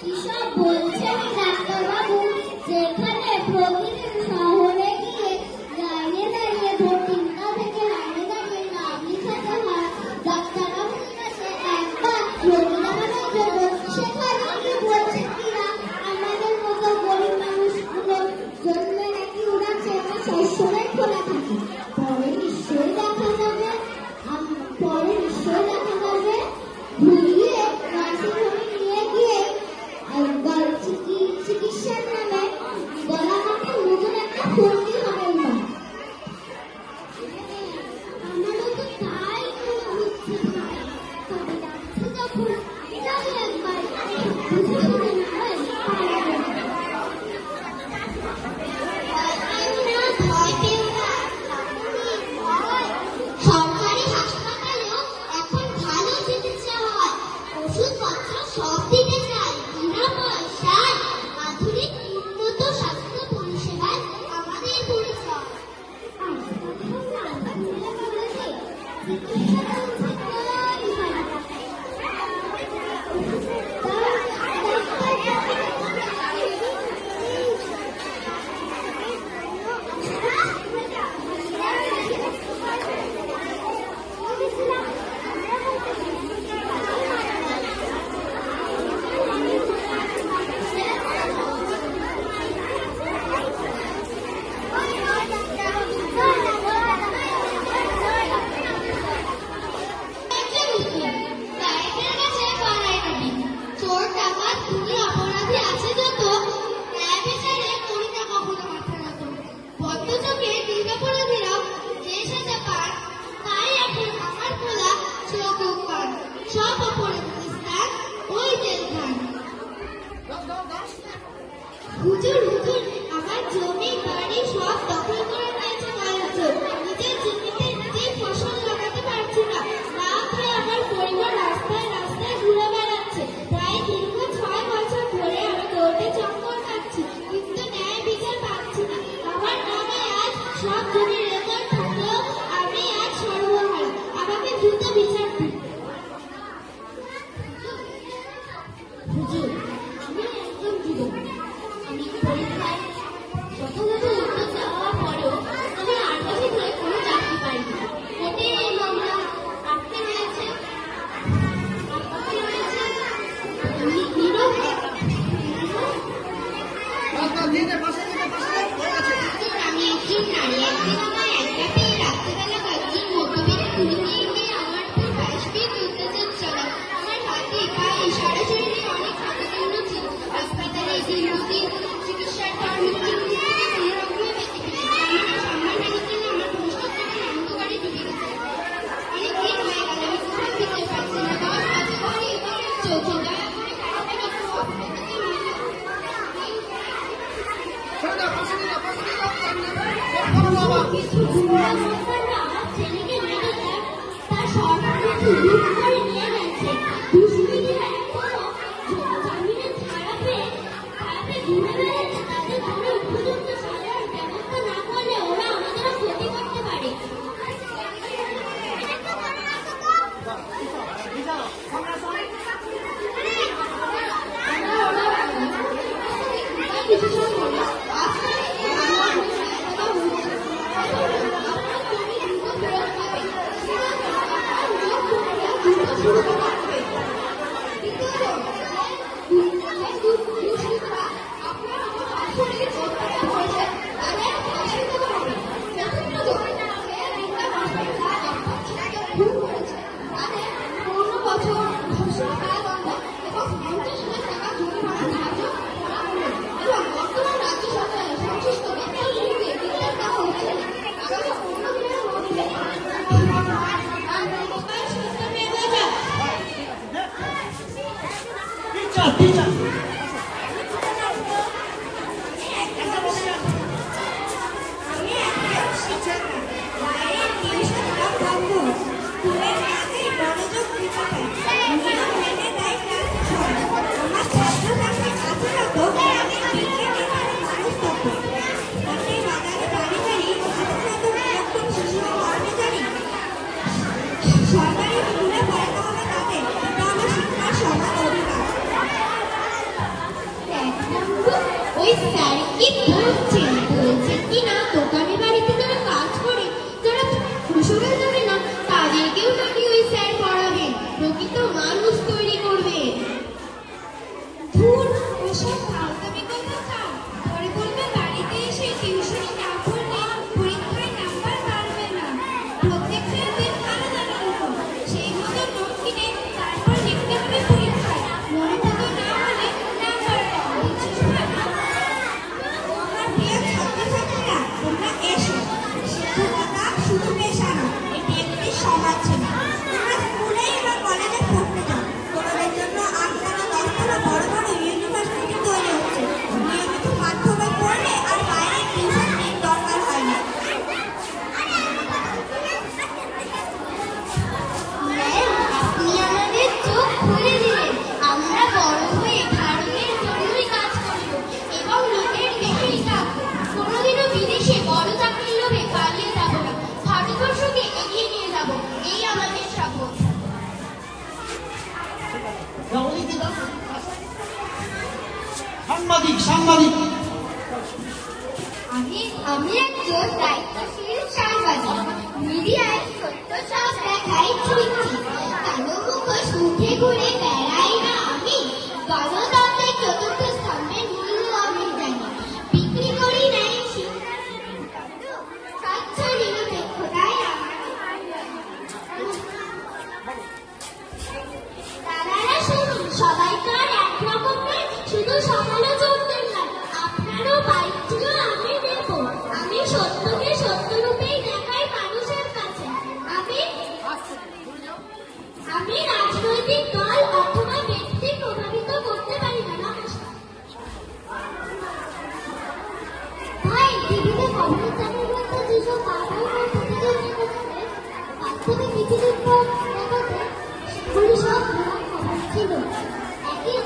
কিসব বলছেন ডাক্তারবাবু? যেখানে প্রতিদিন শহরে গিয়ে লাইনে দাঁড়িয়ে ভোর 3টা থেকে লাইনে দাঁড়িয়ে নাম লিখাতে হয় ডাক্তারবাবুর কাছে একবার রোগী দেখানোর জন্য, সেখানে গিয়ে বলছেন কিনা আমাদের মতো গরিব মানুষগুলোর জন্য নাকি ওনার চেম্বার সবসময় খোলা থাকে। পরে নিশ্চয়ই দেখা যাবে ভুলিয়ে নার্সিংহোমে নিয়ে গিয়ে চিকিৎসার নামে গলা কাটা নতুন একটা ভর্তি হবে না। আমারও তো তাই মনে হচ্ছে ভাই। তবে ডাক্তার যখন এটাও একবার বুঝে শুনে না হয় সরকারি হাসপাতালেও এখন ভালো চিকিৎসা হয়, ওষুধপত্র সব দিতে চায় বিনা পয়সায়। আধুনিক উন্নত স্বাস্থ্য পরিষেবায় আমাদের পরিচয়। হুজুর হুজুর, আমার জমি বাড়ি সব দখল করে নিয়েছে কয়েকজন। নিজের জমিতে নিজেই ফসল লাগাতে পারছি না। না খেয়ে আমার পরিবার রাস্তায় রাস্তায় ঘুরে বেড়াচ্ছে। প্রায় দীর্ঘ 6 বছর ধরে আমি কোর্টে চক্কর কাটছি, কিন্তু ন্যায় বিচার পাচ্ছি না। আমার নামে আজ সব জমির রেকর্ড থাকলেও আমি আজ সর্বহারা। আমাকে দ্রুত বিচার দিন। হুজুর, আমি একজন যুবক। আমি পরীক্ষায় যথাযথ উত্তর দেওয়ার পরেও আমি 8 বছর ধরে কোনো চাকরি পাইনি। কোর্টে এই মামলা আটকে রয়েছে। আমি একজন নারী। একদিন আমার একটা পেয়ে রাত্রিবেলা কয়েকজন মধ্যবিত্ত খুঁজে গিয়ে আমার উপর পাশবিক অত্যাচার চালায়। আমার হাতে পায়ে সারা শরীরে অনেক ক্ষতচিহ্ন ছিল। হাসপাতালে দীর্ঘদিন চিকিৎসার পর মুক্তি থেকে কোনো রকমে বেঁচে ফিরেছি। আমাকে সম্মান মেনে আমার ভবিষ্যৎটাকে অন্ধকারে ডুবে গেছে। অনেক দিন হয়ে গেল, আমি কোথাও ফিরতে পারছি না। 10 বছর পরে এবার চলছে। দয়া করে কারাগারে সব কিছু গুন্ডা মাস্টাররা আমার ছেলেকে মেরে দেয়, তার সরকারি সুযোগ করে নিয়ে গেছে। দুষ্কৃতীরা এখনো জামিনে ছাড়া পেয়ে ঘুরে বেড়াচ্ছে। তাদের কোনো উপযুক্ত সাজার ব্যবস্থা না করলে ওরা আমাদেরও ক্ষতি করতে পারে। মানুষ তৈরি করবে। ধুর, ওসব ফালতামি কথা থাক। পরে বলবে বাড়িতে এসে টিউশনি না পড়লে পরীক্ষায় নাম্বার পারবে না। প্রত্যেকটা দিন আলাদা অঙ্ক, সেই মতো নোট কিনে তারপর লিখতে হবে পরীক্ষায়। মনে মতো না হলে নাম্বার কম। বুঝছিস ভাই? আমার প্রিয় ছাত্রছাত্রীরা, তোমরা এসো। শিক্ষকতা শুধু পেশা নয়, এটি একটি সমাজ সেবা। তোমরা স্কুলে বা কলেজে পড়তে যাও, তোমাদের জন্য আটখানা দশখানা বড় বড় ইউনিভার্সিটি তৈরি হচ্ছে। নিয়মিত পাঠ্য বই পড়লে আর বাইরে টিউশনের দরকার হয় না। আপনি আমাদের চোখ খুলে দিলেন। আমরা বড় হয়ে ভারতের জন্যই কাজ করব এবং লোকের দেখেই থাকবো। কোনোদিনও বিদেশে বড় চাকরির লোভে পালিয়ে যাব না। ভারতবর্ষকে এগিয়ে নিয়ে যাব, এই আমাদের শপথ। সাংবাদিক সাংবাদিক আমি একজন দায়িত্বশীল সাংবাদিক। মিডিয়ায় সত্য সব দেখাই ছুঁচ্ছি, কালো মুখোশ মুখে ঘুরে বেড়াই না আমি। গণতন্ত্রের চতুর্থ স্তম্ভের মূল্য আমি জানি। বিক্রি করি নাই স্বচ্ছ নিরপেক্ষতাই আমার। দাদারা শুনুন, সবাই তো আর একরকম নয়, শুধু সমালোচকদের নয়, আপনারও বাইক ছিল আমি দেব। আমি সত্যকে সত্যরূপেই দেখাই মানুষের কাছে। আমি রাজনৈতিক দল অথবা ব্যক্তি প্রভাবিত করতে পারি না। নমস্কার। ভাই, টিভিতে খবরের চ্যানেল বলতে যেসব বাবার প্রতিদিন দেখাচ্ছে, বাস্তবে কিছু দেখাচ্ছে, সেগুলি সব ভুয়া খবর ছিল। একই